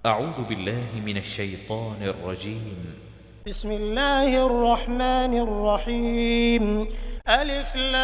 أعوذ بالله من الشيطان الرجيم. بسم الله الرحمن الرحيم. ألف لام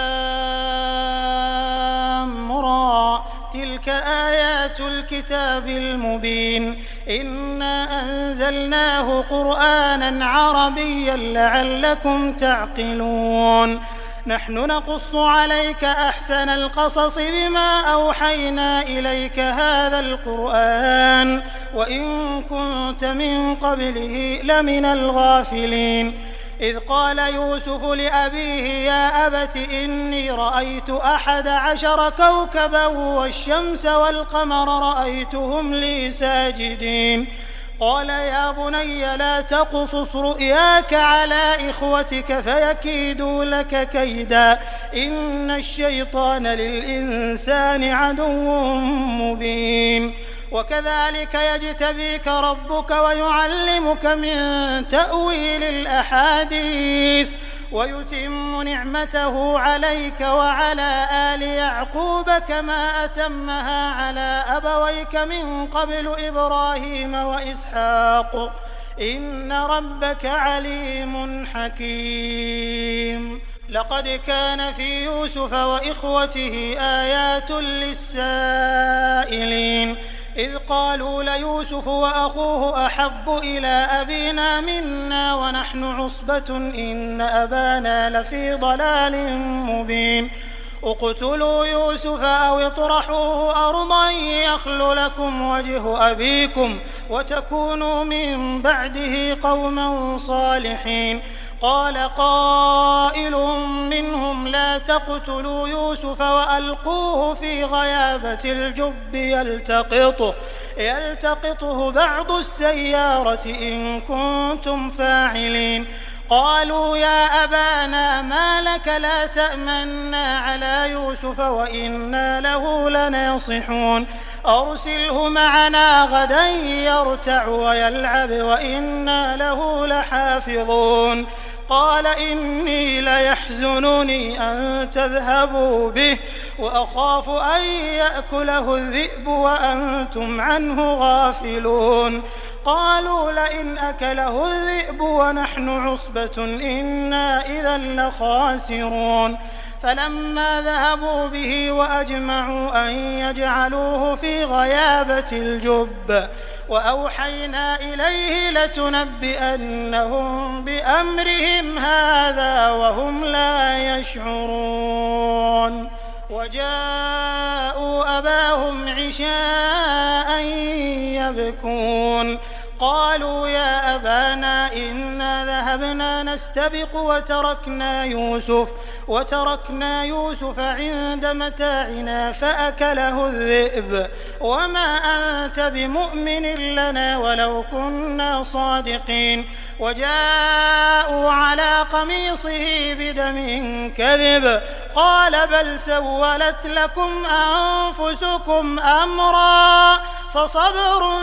را، تلك آيات الكتاب المبين. إنا أنزلناه قرآنا عربيا لعلكم تعقلون. نحن نقص عليك أحسن القصص بما أوحينا إليك هذا القرآن وإن كنت من قبله لمن الغافلين. إذ قال يوسف لأبيه يا أبت إني رأيت 11 كوكبا والشمس والقمر رأيتهم لي ساجدين. قال يا بني لا تقصص رؤياك على إخوتك فيكيدوا لك كيدا إن الشيطان للإنسان عدو مبين. وكذلك يجتبيك ربك ويعلمك من تأويل الأحاديث ويتم نعمته عليك وعلى آل يعقوب كما أتمها على أبويك من قبل إبراهيم وإسحاق إن ربك عليم حكيم. لقد كان في يوسف وإخوته آيات للسائلين إذ قالوا ليوسف وأخوه أحب إلى أبينا منا ونحن عصبة إن أبانا لفي ضلال مبين. اقتلوا يوسف أو اطرحوه أرضا يخل لكم وجه أبيكم وتكونوا من بعده قوما صالحين. قال قائل منهم لا تقتلوا يوسف وألقوه في غيابة الجب يلتقطه بعض السيارة إن كنتم فاعلين. قالوا يا أبانا ما لك لا تأمنا على يوسف وإنا له لناصحون أرسله معنا غدا يرتع ويلعب وإنا له لحافظون. قال إني ليحزنني أن تذهبوا به وأخاف أن يأكله الذئب وأنتم عنه غافلون. قالوا لئن أكله الذئب ونحن عصبة إنا إذا لخاسرون. فلما ذهبوا به وأجمعوا أن يجعلوه في غيابة الجب وأوحينا إليه لتنبئنهم بأمرهم هذا وهم لا يشعرون. وجاءوا أباهم عشاء يبكون. قالوا يا أبانا إنا ذهبنا نستبق وتركنا يوسف عند متاعنا فأكله الذئب وما أنت بمؤمن لنا ولو كنا صادقين. وجاءوا على قميصه بدم كذب قال بل سولت لكم أنفسكم أمرا فصبر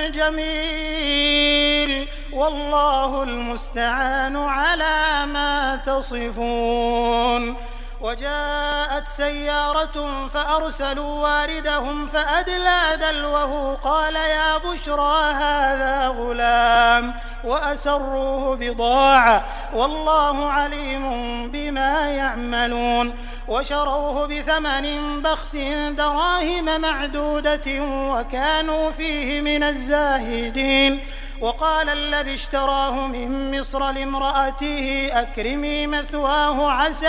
جميل والله المستعان على ما تصفون. وجاءت سيارة فأرسلوا واردهم فأدلى دلوه قال يا بشرى هذا غلام وأسروه بضاعة والله عليم بما يعملون. وشروه بثمن بخس دراهم معدودة وكانوا فيه من الزاهدين. وقال الذي اشتراه من مصر لامرأته أكرمي مثواه عسى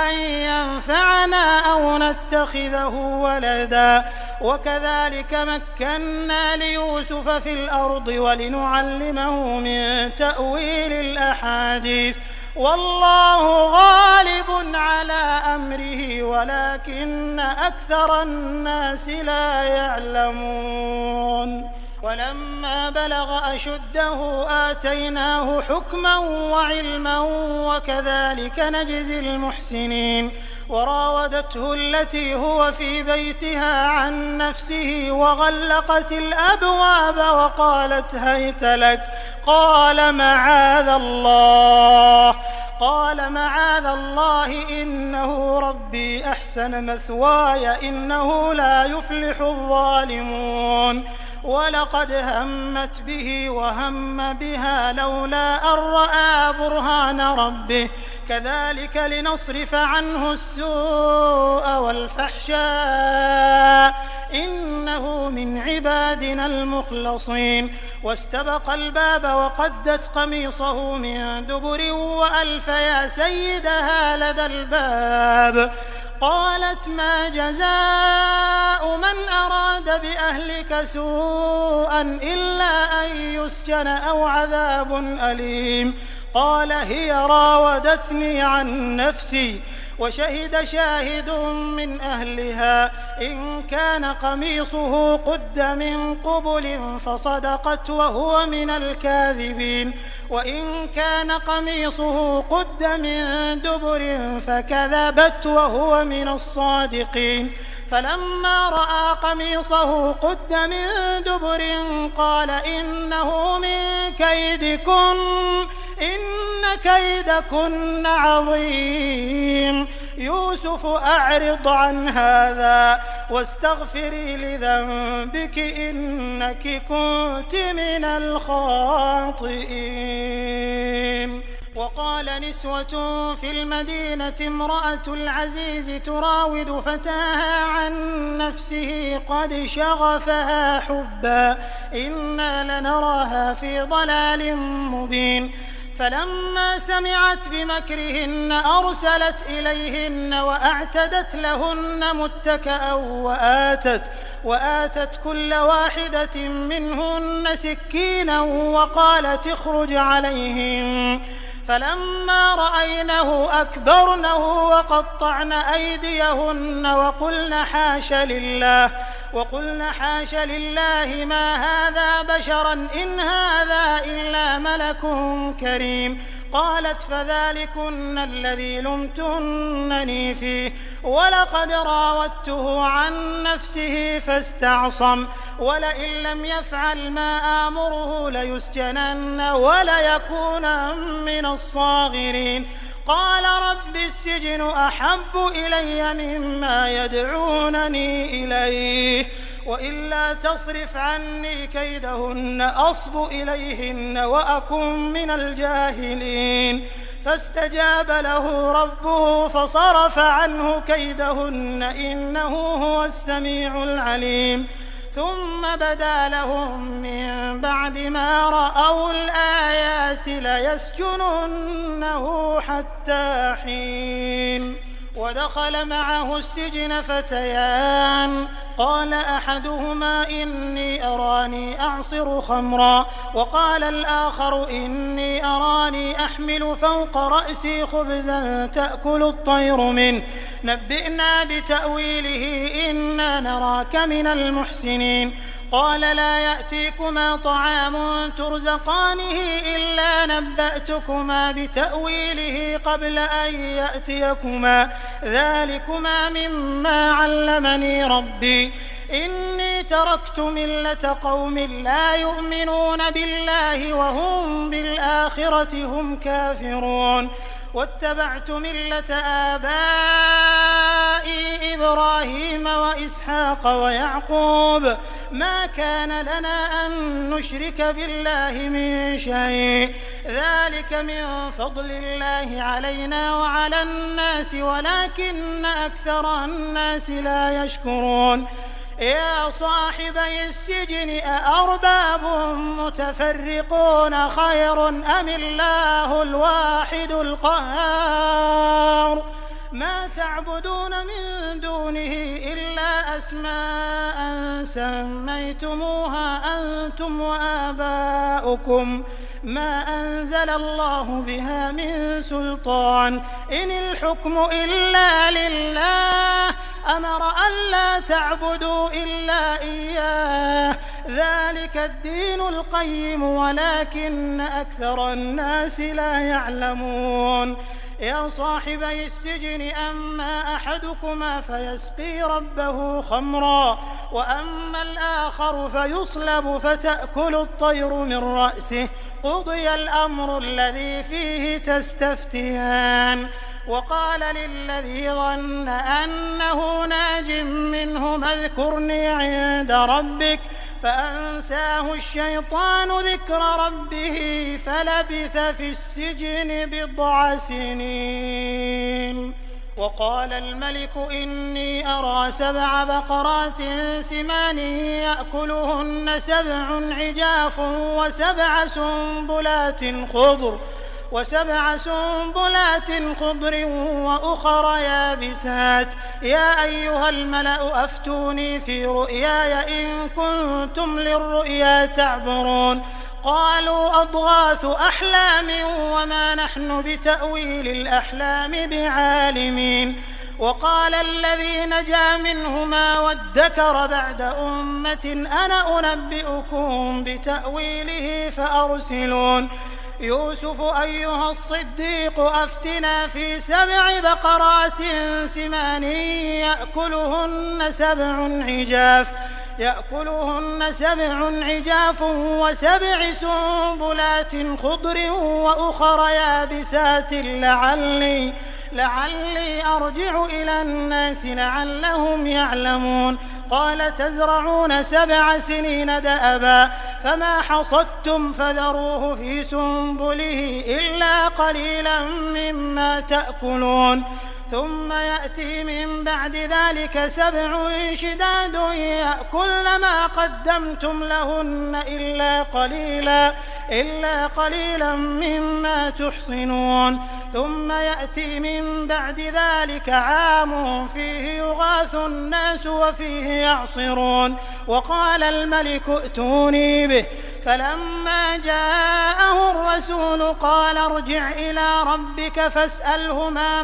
أن ينفعنا أو نتخذه ولدا. وكذلك مكنا ليوسف في الأرض ولنعلمه من تأويل الأحاديث والله غالب على أمره ولكن أكثر الناس لا يعلمون. ولما بلغ أشده آتيناه حكما وعلما وكذلك نجزي المحسنين. وراودته التي هو في بيتها عن نفسه وغلقت الأبواب وقالت هيت لك قال معاذ الله قال معاذ الله إنه ربي أحسن مثواي إنه لا يفلح الظالمون ولقد همت به وهم بها لولا أن رأى برهان ربه كذلك لنصرف عنه السوء والفحشاء إنه من عبادنا المخلصين واستبق الباب وقدت قميصه من دبر وألف يا سيدها لدى الباب قالت ما جزاء من أراد بأهلك سوءا إلا أن يسجن أو عذاب أليم قال هي راودتني عن نفسي وشهد شاهد من أهلها إن كان قميصه قد من قبل فصدقت وهو من الكاذبين وإن كان قميصه قد من دبر فكذبت وهو من الصادقين فلما رأى قميصه قد من دبر قال إنه من كيدكن إن كيدكن عظيم يوسف أعرض عن هذا واستغفري لذنبك إنك كنت من الخاطئين وقال نسوة في المدينة امرأة العزيز تراود فتاها عن نفسه قد شغفها حبا إنا لنراها في ضلال مبين فلما سمعت بمكرهن أرسلت إليهن وأعتدت لهن متكأ وآتت كل واحدة منهن سكينا وقالت اخرج عليهم فلما رأينه أكبرنه وقطعن أيديهن وقلن حاش لله ما هذا بشرا إن هذا إلا ملك كريم قالت فذلكن الذي لمتنني فيه ولقد راودته عن نفسه فاستعصم ولئن لم يفعل ما آمره ليسجنن وليكونن من الصاغرين قال رب السجن أحب إلي مما يدعونني إليه وإلا تصرف عني كيدهن أصب إليهن وأكن من الجاهلين فاستجاب له ربه فصرف عنه كيدهن إنه هو السميع العليم ثم بدا لهم من بعد ما رأوا الآيات ليسجننه حتى حين ودخل معه السجن فتيان قال أحدهما إني أراني أعصر خمرا وقال الآخر إني أراني أحمل فوق رأسي خبزا تأكل الطير منه نبئنا بتأويله إنا نراك من المحسنين قال لا يأتيكما طعام ترزقانه إلا نبأتكما بتأويله قبل أن يأتيكما ذلكما مما علمني ربي إني تركت ملة قوم لا يؤمنون بالله وهم بالآخرة هم كافرون واتبعت ملة آبائي إبراهيم وإسحاق ويعقوب ما كان لنا أن نشرك بالله من شيء ذلك من فضل الله علينا وعلى الناس ولكن أكثر الناس لا يشكرون يا صاحبي السجن أأرباب متفرقون خير أم الله الواحد القهار ما تعبدون من دونه إلا أسماء سميتموها أنتم وآباؤكم ما أنزل الله بها من سلطان إن الحكم إلا لله أمر ألا تعبدوا إلا إياه ذلك الدين القيم ولكن أكثر الناس لا يعلمون يا صاحبي السجن أما أحدكما فيسقي ربه خمرا وأما الآخر فيصلب فتأكل الطير من رأسه قضي الأمر الذي فيه تستفتيان. وقال للذي ظن أنه ناج منهما اذكرني عند ربك فأنساه الشيطان ذكر ربه فلبث في السجن بضع سنين. وقال الملك إني أرى 7 بقرات سمان يأكلهن 7 عجاف وسبع سنبلات خضر وأخر يابسات يا أيها الملأ أفتوني في رؤياي إن كنتم للرؤيا تعبرون. قالوا أضغاث أحلام وما نحن بتأويل الأحلام بعالمين. وقال الذي نجا منهما وادكر بعد أمة أنا أنبئكم بتأويله فأرسلون. يوسف أيها الصديق أفتنا في 7 بقرات سمان يأكلهن 7 عجاف و7 سنبلات خضر وأخر يابسات لعلي أرجع إلى الناس لعلهم يعلمون. قال تزرعون 7 سنين دأبا فما حصدتم فذروه في سنبله إلا قليلا مما تأكلون. ثم يأتي من بعد ذلك 7 شداد يأكلن ما قدمتم لهن إلا قليلا مما تحصنون. ثم يأتي من بعد ذلك عام فيه يغاث الناس وفيه يعصرون. وقال الملك ائتوني به فلما جاءه الرسول قال ارجع إلى ربك فاسأله ما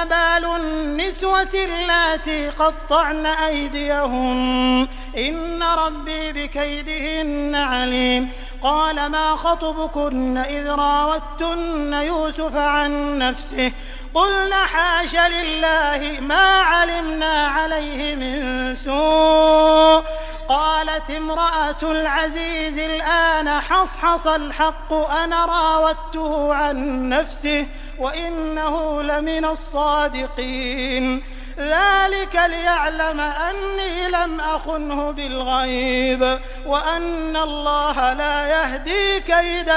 بال النسوة اللاتي قطعن أيديهن إن ربي بكيدهن عليم. قال ما خطبكن إذ راوتن يوسف عن نفسه قلنا حاش لله ما علمنا عليه من سوء. قالت امرأة العزيز الآن حصحص الحق أنا راودته عن نفسه وإنه لمن الصادقين. ذلك ليعلم أني لم أخنه بالغيب وأن الله لا يهدي كيد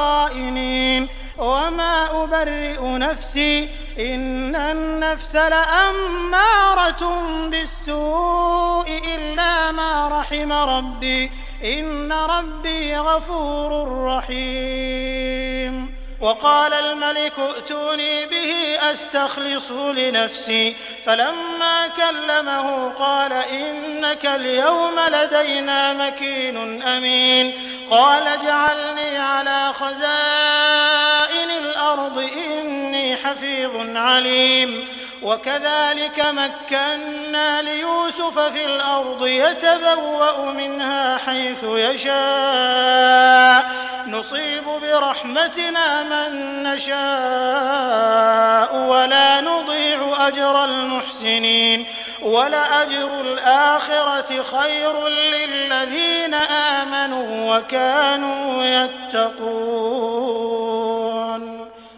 الخائنين. وما أبرئ نفسي إن النفس لأمارة بالسوء إلا ما رحم ربي إن ربي غفور رحيم. وقال الملك ائتوني به أستخلصه لنفسي فلما كلمه قال إنك اليوم لدينا مكين أمين. قال اجعلني على خزائن الأرض إني حفيظ عليم. وكذلك مكنا ليوسف في الأرض يتبوأ منها حيث يشاء نصيب برحمتنا من نشاء ولا نضيع أجر المحسنين. ولأجر الآخرة خير للذين آمنوا وكانوا يتقون.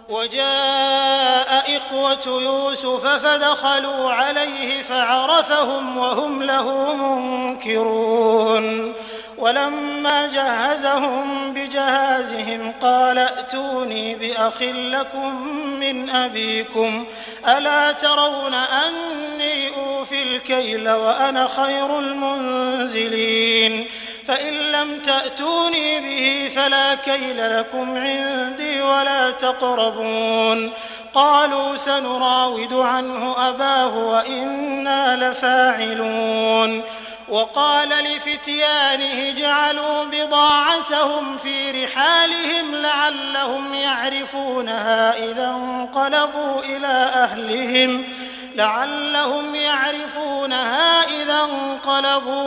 وجاء إخوة يوسف فدخلوا عليه فعرفهم وهم له منكرون. ولما جهزهم بجهازهم قال ائتوني بأخ لكم من أبيكم ألا ترون أني أوفي الكيل وأنا خير المنزلين. فإن لم تأتوني به فلا كيل لكم عندي ولا تقربون. قالوا سنراود عنه أباه وإنا لفاعلون. وقال لفتيانه جعلوا بضاعتهم في رحالهم لعلهم يعرفونها إذا انقلبوا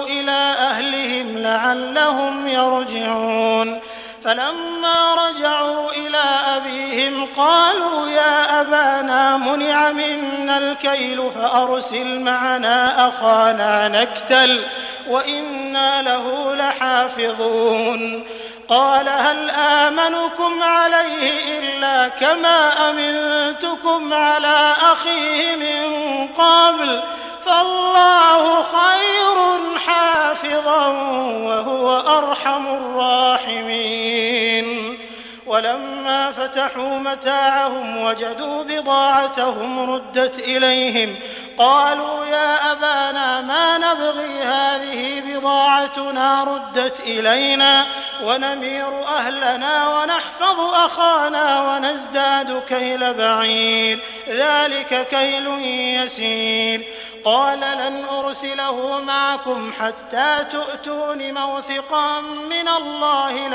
إلى أهلهم لعلهم يرجعون. فلما رجعوا إلى أبيهم قالوا يا أبانا منع منا الكيل فأرسل معنا أخانا نكتل وإنا له لحافظون. قال هل آمنكم عليه إلا كما أمنتكم على أخيه من قبل فالله خير حافظا وهو أرحم الراحمين. ولما فتحوا متاعهم وجدوا بضاعتهم ردت إليهم قالوا يا أبانا ما نبغي هذه بضاعتنا ردت إلينا ونمير أهلنا ونحفظ أخانا ونزداد كيل بعير ذلك كيل يسير. قال لن أرسله معكم حتى تؤتون موثقا من الله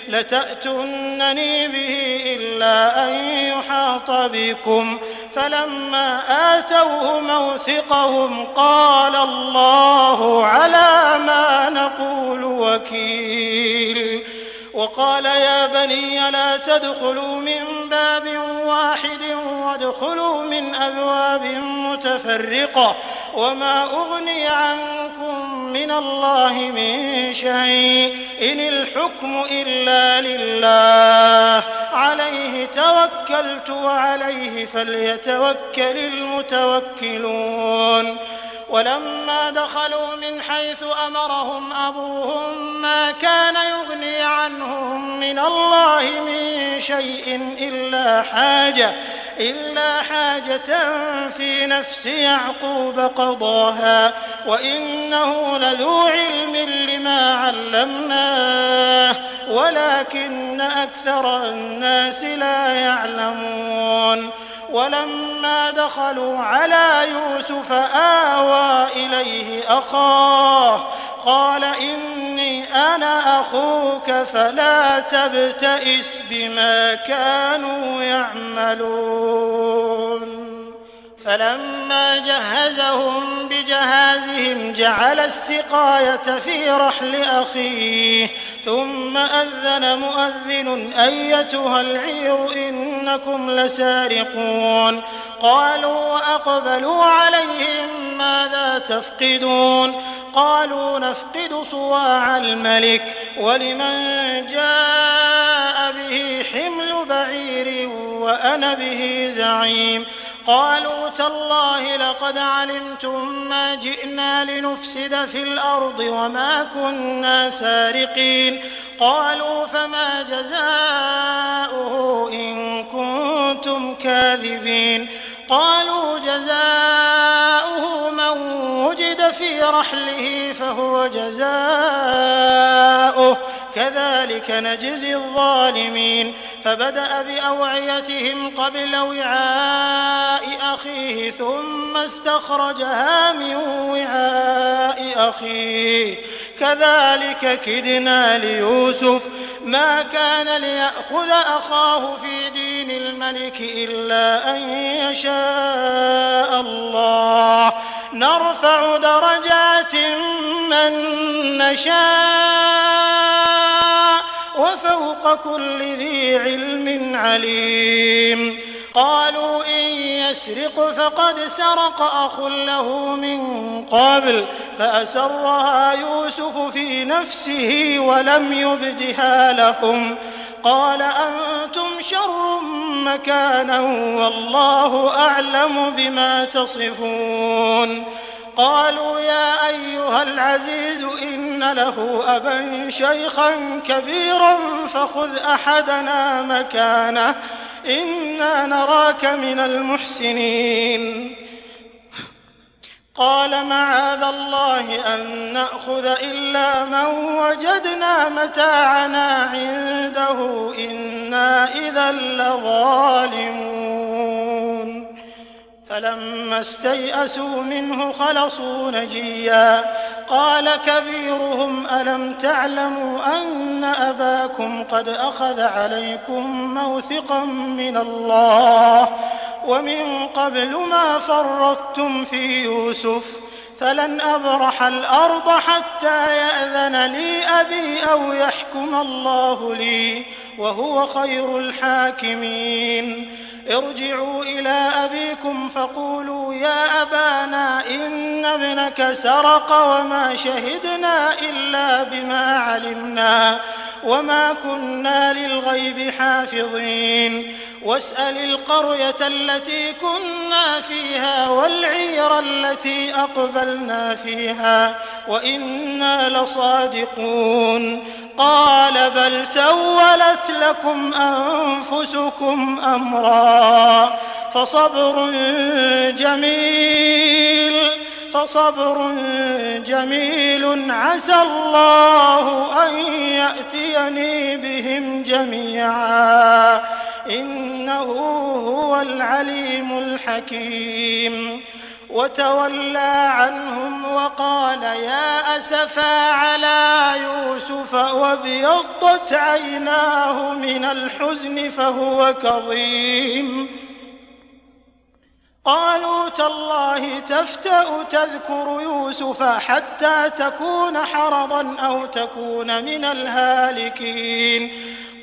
لتأتونني به إلا أن يحاط بكم. فلما آتوه موثقهم قال الله على ما نقول وكيل. وقال يا بني لا تدخلوا من باب واحد وادخلوا من أبواب متفرقة وما أغني عنكم من الله من شيء إن الحكم إلا لله عليه توكلت وعليه فليتوكل المتوكلون. ولما دخلوا من حيث أمرهم أبوهم ما كان يغني عنهم من الله من شيء إلا حاجة في نفس يعقوب قضاها وإنه لذو علم لما علمناه ولكن أكثر الناس لا يعلمون. ولما دخلوا على يوسف آوى إليه أخاه قال إني أنا أخوك فلا تبتئس بما كانوا يعملون. فلما جهزهم بجهازهم جعل السقاية في رحل أخيه ثم أذن مؤذن أيتها العير إنكم لسارقون. قالوا وأقبلوا عليهم ماذا تفقدون قالوا نفقد صواع الملك ولمن جاء به حمل بعير وأنا به زعيم. قالوا تالله لقد علمتم ما جئنا لنفسد في الأرض وما كنا سارقين. قالوا فما جزاؤه إن كنتم كاذبين. قالوا جزاؤه من وجد في رحله فهو جزاؤه كذلك نجزي الظالمين. فبدأ بأوعيتهم قبل وعاء أخيه ثم استخرجها من وعاء أخيه كذلك كدنا ليوسف ما كان ليأخذ أخاه في دين الملك إلا أن يشاء الله نرفع درجات من نشاء وفوق كل ذي علم عليم. قالوا إن يسرق فقد سرق أخ له من قبل فأسرها يوسف في نفسه ولم يبدها لهم. قال أنتم شر مكانا والله أعلم بما تصفون. قالوا يا أيها العزيز إن له أبا شيخا كبيرا فخذ أحدنا مكانه إنا نراك من المحسنين. قال معاذ الله أن نأخذ إلا من وجدنا متاعنا عنده إنا إذا لظالمون. فلما استيئسوا منه خلصوا نجيا. قال كبيرهم ألم تعلموا أن أباكم قد أخذ عليكم موثقا من الله ومن قبل ما فرطتم في يوسف فلن أبرح الأرض حتى يأذن لي أبي أو يحكم الله لي وهو خير الحاكمين. ارجعوا إلى أبيكم فقولوا يا أبانا إن ابنك سرق وما شهدنا إلا بما علمنا وما كنا للغيب حافظين. واسأل القرية التي كنا فيها والعير التي أقبلنا فيها وإنا لصادقون. قال بل سولت لكم أنفسكم أمرا فصبر جميل عسى الله أن يأتيني بهم جميعا إنه هو العليم الحكيم. وتولى عنهم وقال يا أسفا على يوسف وابيضت عيناه من الحزن فهو كظيم. قالوا تالله تفتأ تذكر يوسف حتى تكون حرضا أو تكون من الهالكين.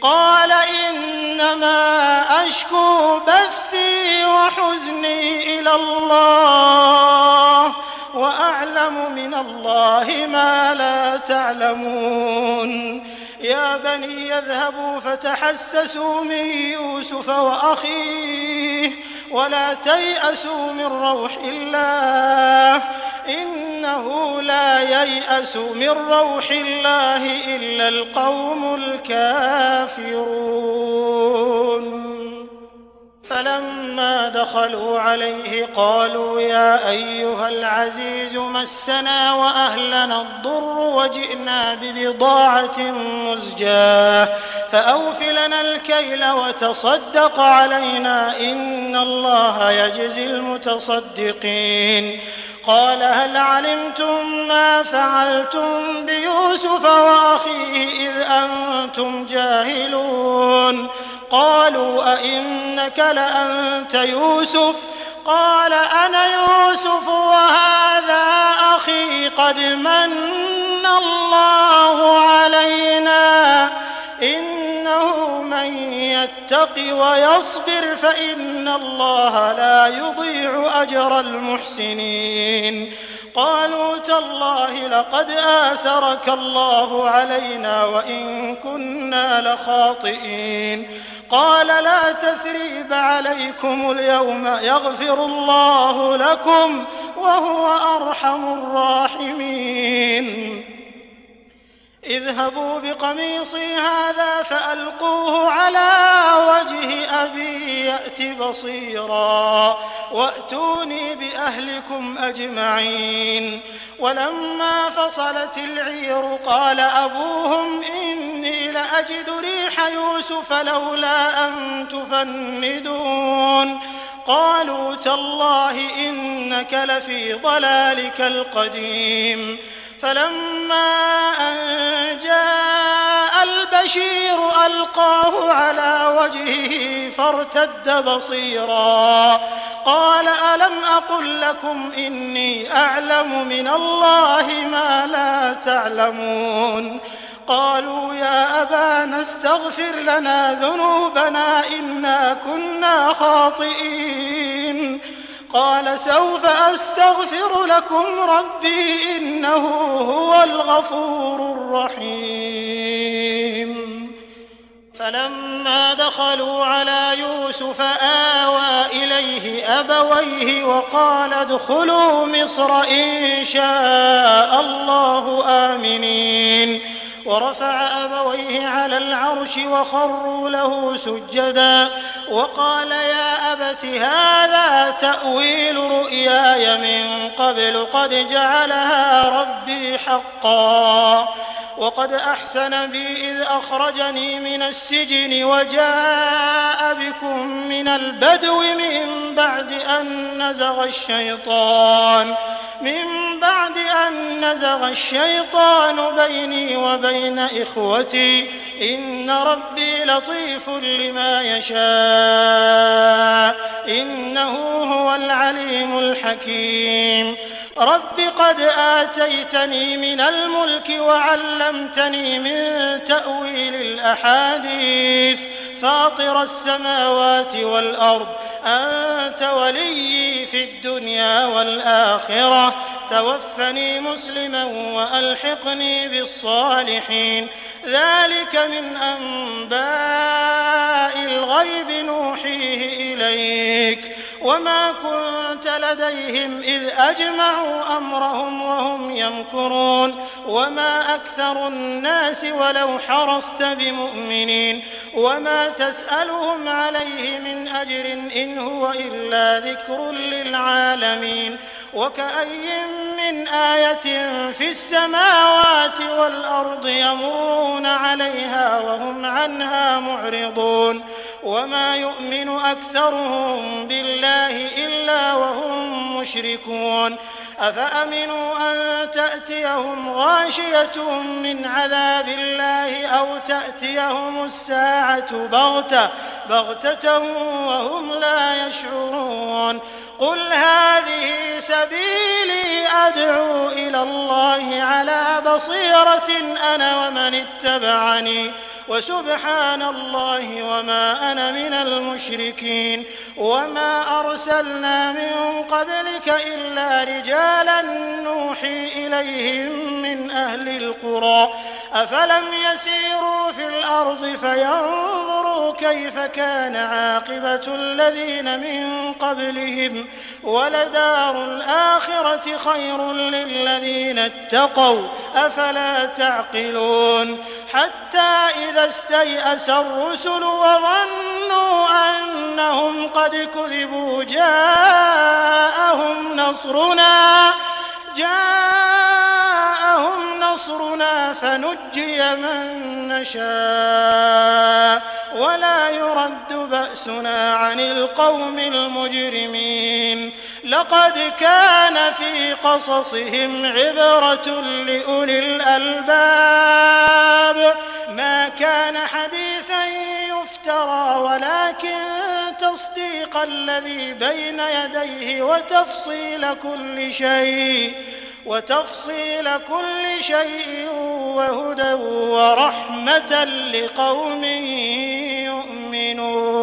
قال إنما أشكو بثي وحزني إلى الله وأعلم من الله ما لا تعلمون. يا بني اذهبوا فتحسسوا من يوسف وأخيه ولا تيأسوا من روح الله إنه لا ييأس من روح الله إلا القوم الكافرون. فلما دخلوا عليه قالوا يا أيها العزيز مسنا وأهلنا الضر وجئنا ببضاعة مزجاة فأوف لنا الكيل وتصدق علينا إن الله يجزي المتصدقين. قال هل علمتم ما فعلتم بيوسف وأخيه إذ أنتم جاهلون؟ قالوا أئنك لأنت يوسف؟ قال أنا يوسف وهذا أخي قد من الله علينا إنه من يتق ويصبر فإن الله لا يضيع أجر المحسنين. قالوا تالله لقد آثرك الله علينا وإن كنا لخاطئين. قال لا تثريب عليكم اليوم يغفر الله لكم وهو أرحم الراحمين. اذهبوا بقميصي هذا فألقوه على وجه أبي يأت بصيرا وأتوني بأهلكم أجمعين. ولما فصلت العير قال أبوهم إني لأجد ريح يوسف لولا أن تفندون. قالوا تالله إنك لفي ضلالك القديم. فلما أن جاء البشير ألقاه على وجهه فارتد بصيرا قال ألم أقل لكم إني أعلم من الله ما لا تعلمون؟ قالوا يا أبانا استغفر لنا ذنوبنا إنا كنا خاطئين. قال سوف أستغفر لكم ربي إنه هو الغفور الرحيم. فلما دخلوا على يوسف آوى إليه أبويه وقال ادخلوا مصر إن شاء الله آمنين. ورفع أبويه على العرش وخروا له سجدا وقال يا أبت هذا تأويل رؤياي من قبل قد جعلها ربي حقا وقد أحسن بي إذ أخرجني من السجن وجاء بكم من البدو من بعد أن نزغ الشيطان من بعد أن نزغ الشيطان بيني وبين إخوتي إن ربي لطيف لما يشاء إنه هو العليم الحكيم رب قد آتيتني من الملك وعلمتني من تأويل الأحاديث فاطر السماوات والأرض أنت وليي في الدنيا والآخرة توفني مسلما وألحقني بالصالحين ذلك من أنباء الغيب نوحيه إليك وما كنت لديهم إذ أجمعوا أمرهم وهم يمكرون وما أكثر الناس ولو حرصت بمؤمنين وما تسألهم عليه من أجر إن هو إلا ذكر للعالمين وكأي من آية في السماوات والأرض يمرون عليها وهم عنها معرضون وما يؤمن أكثرهم بالله إلا وهم مشركون أفأمنوا أن تأتيهم غاشية من عذاب الله أو تأتيهم الساعة بغتة وهم لا يشعرون قل هذه سبيلي أدعو إلى الله على بصيرة أنا ومن اتبعني وسبحان الله وما أنا من المشركين وما أرسلنا من قبلك إلا رجالا نوحي إليهم من أهل القرى أفلم يسيروا في الأرض فينظروا كيف كان عاقبة الذين من قبلهم ولدار الآخرة خير للذين اتقوا أفلا تعقلون حتى إذا استيأس الرسل وظنوا أنهم قد كذبوا جاءهم نصرنا فنجي من نشاء ولا يرد بأسنا عن القوم المجرمين لقد كان في قصصهم عبرة لأولي الألباب ما كان حديثا يفترى ولكن تصديق الذي بين يديه وتفصيل كل شيء وهدى ورحمة لقوم يؤمنون